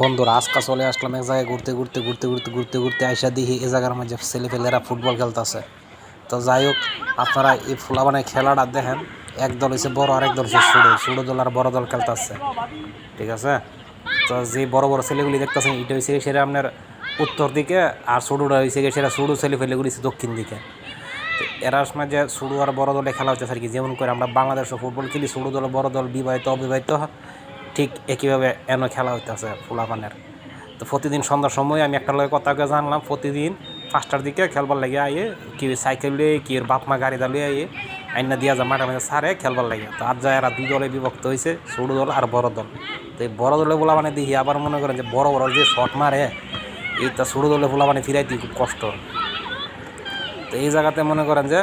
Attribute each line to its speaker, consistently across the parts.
Speaker 1: বন্ধুরা আজকে চলে আসলাম এক জায়গায় ঘুরতে আইসা দেখি এ জায়গার মাঝে ছেলেপেলেরা ফুটবল খেলতেছে। তো যাই হোক, আপনারা এই ফুলাবানে খেলাটা দেখেন। একদল হচ্ছে বড় আর একদল হচ্ছে ছোটো দল আর বড় দল খেলতেছে, ঠিক আছে। তো যে বড় বড় ছেলেগুলি দেখতেছেন এটা হচ্ছে সেটা আপনার উত্তর দিকে, আর ছোটোটা হয়েছে সেটা ছোটো ছেলেপেলেগুলি দক্ষিণ দিকে। তো এরার মাঝে ছোটো আর বড় দলে খেলা হচ্ছে আর কি। যেমন করে আমরা বাংলাদেশে ফুটবল খেলি, ছোটো দল বড় দল বিবাহিত অবিবাহিত, ঠিক একইভাবে এনে খেলা হইতেছে ফুলাপানের। তো প্রতিদিন সন্ধ্যার সময় আমি একটা লোকের কথা জানলাম, প্রতিদিন 5টার দিকে খেলবার লাগে আইয়ে কি সাইকেল লিয়ে কি বাপ মা গাড়ি দাঁড়িয়ে আইয়ে আইনা দিয়া যা মাঠে মাঝে সারে খেলবার লাগে। তো আর যায় এরা দুই দলে বিভক্ত হয়েছে, ছোটো দল আর বড় দল। তো এই বড় দলে বলা মানে দেখি আবার মনে করেন যে বড় বড় যে শট মারে, এইটা ছোটো দলে বলা মানে ফিরাইতে খুব কষ্ট। তো এই জায়গাতে মনে করেন যে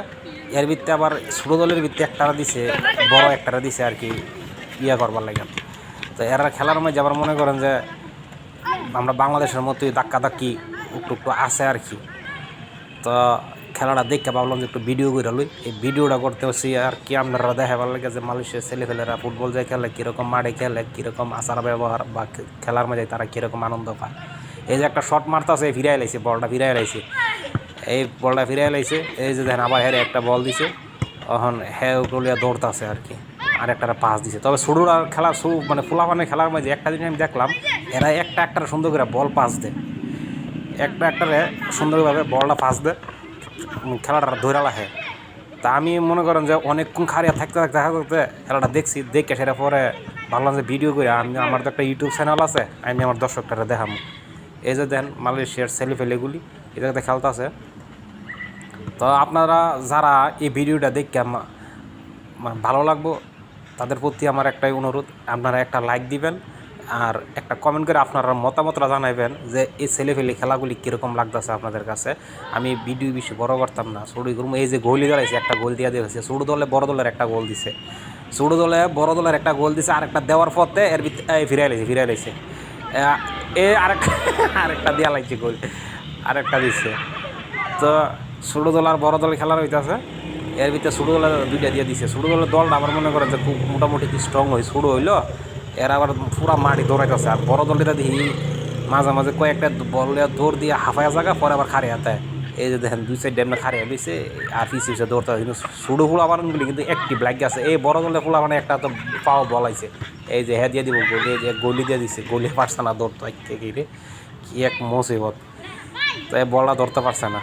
Speaker 1: এর ভিত্তে আবার ছোটো দলের ভিত্তে একটারা দিছে, বড় একটারা দিছে আর কি ইয়া করবার লাগে। তো এরা খেলার মধ্যে আবার মনে করেন যে আমরা বাংলাদেশের মতোই ধাক্কি একটু আছে আর কি। তো খেলাটা দেখতে ভাবলাম যে একটু ভিডিও করে লই। এই ভিডিওটা করতে হচ্ছে আর কি আপনারা দেখাবার লাগে যে মালয়েশিয়ার ছেলেপেলেরা ফুটবল যে খেলে কীরকম মাঠে খেলে, কীরকম আচার ব্যবহার বা খেলার মধ্যে তারা কীরকম আনন্দ পায়। এই যে একটা শট মারতেছে, ফিরাই লাইছে বলটা, ফিরাই লাইছে এই বলটা ফিরাই লাইছে। এই যে দেখেন আবার হ্যাঁ একটা বল দিছে, তখন হ্যাঁ ওগুলিয়া দৌড়তেছে আর কি। আর একটা পাস দিছে। তবে ছোটোরা খেলা মানে ফুলাপানের খেলার মধ্যে একটা জিনিস আমি দেখলাম, এরা একটা সুন্দর করে বল পাস দেয়, একটারে সুন্দরভাবে বলটা পাস দেয়, খেলাটা ধরে রাখে। তা আমি মনে করেন যে অনেকক্ষণ খারিয়া থাকতে খেলাটা দেখছি, দেখে সেটা পরে ভাবলাম যে ভিডিও করে আমি, আমার তো একটা ইউটিউব চ্যানেল আছে, আমি আমার দর্শকরা দেখাবো। এই যে দেন মালয়েশিয়ার ছেলেপেলেগুলি এই জায়গাতে খেলতেছে। তো আপনারা যারা এই ভিডিওটা দেখে ভালো লাগবো, তাদের প্রতি আমার একটাই অনুরোধ, আপনারা একটা লাইক দিবেন আর একটা কমেন্ট করে আপনারা মতামতটা জানাবেন যে এই ছেলেপেলে খেলাগুলি কীরকম লাগতেছে আপনাদের কাছে। আমি ভিডিও বেশি বড় করতাম না, ছোটো করবো। এই যে গোলই দাঁড়াইছে, একটা গোল দিয়ে দিয়েছে ছোটো দলে, বড় দলের একটা গোল দিছে, ছোটো দলে বড় দলের একটা গোল দিছে, আর একটা দেওয়ার পথে এর ফিরাই লাইছে এ আরেকটা দেওয়া লাগছে গোল, আরেকটা দিচ্ছে। তো ছোটো দল আর বড় দল খেলার হইতেছে, এর ভিতরে ছোটো দলের দুইটা দিয়ে দিছে। ছোটো দলের দলটা আমার মনে করেন যে খুব মোটামুটি স্ট্রং হয়, ছোটো হইলো এরা আবার পুরা মাটি দৌড়াইতেছে। আর বড় দলটা দেখি মাঝে মাঝে কয়েকটা বল দৌড় দিয়ে হাফায়া জায়গা পরে আবার খারে হাতে। এই যে দেখেন দুই সাইড ডেমনে খারিয়া দিয়েছে আর পিছিয়ে দৌড়তে, কিন্তু ছোটো ফুলা বানানগুলি কিন্তু একটি ব্ল্যাক আছে। এই বড় দলের ফুলা মানে একটা তো পাও বল আইছে, এই যে হ্যাঁ দিয়ে দিব গোল, এই যে গলি দিয়ে দিছে, গলি পারছে না দৌড়তে, কি এক মুসিবত। তো এই বলটা ধরতে পারছে না,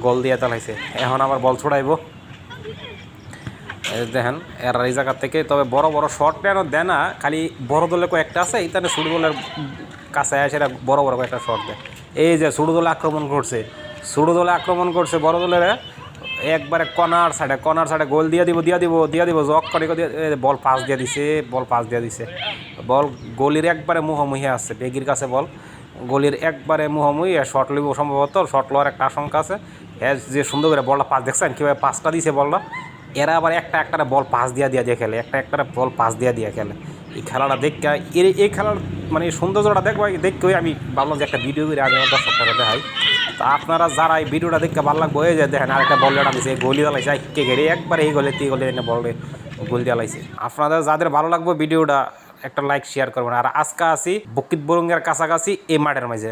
Speaker 1: গোল দিয়ে চালাইছে। এখন আবার বল ছুড়াইব, দেখেন এর এই জায়গা থেকে। তবে বড় বড় শট কেন দেয় না, খালি বড় দলে কয়েকটা আছে, এইখানে ছোটো দলের কাছে আসে এরা বড় বড় কয়েকটা শট দেয়। এই যে ছোটো দলে আক্রমণ করছে, বড় দলের একবারে কর্নার সাইডে গোল দিয়ে দিব জক করে বল পাস দিয়ে দিছে। বল গলির একবারে মুখোমুখি আসছে, বেগির কাছে বল গলির একবারে মুখোমুখি, শট লইব সম্ভবত, শট লওয়ার একটা আশঙ্কা আছে। হ্যাঁ যে সুন্দর করে বলটা পাস দেখছেন কীভাবে পাসটা দিছে বলটা। এরা আবার একটা বল পাস দিয়ে খেলে, একটা বল পাস দিয়ে খেলে। এই খেলাটা দেখে এই খেলার মানে সৌন্দর্যটা দেখে আমি ভাবলাম যে একটা ভিডিও করে আমি আমার দর্শকরা দেখাই। তা আপনারা যারা এই ভিডিওটা দেখতে ভালো লাগবে, এই যে দেখেন আরেকটা বল দিয়েছে, গোলি দাঁড়াইছে কে ঘেরে একবার এই গলে বলে গোল দিয়ে লাইছে। আপনাদের যাদের ভালো লাগবে ভিডিওটা একটা লাইক শেয়ার করবেন। আর আজকে আসি বকিত বরঙ্গের কাছাকাছি এই মাঠের মাঝে।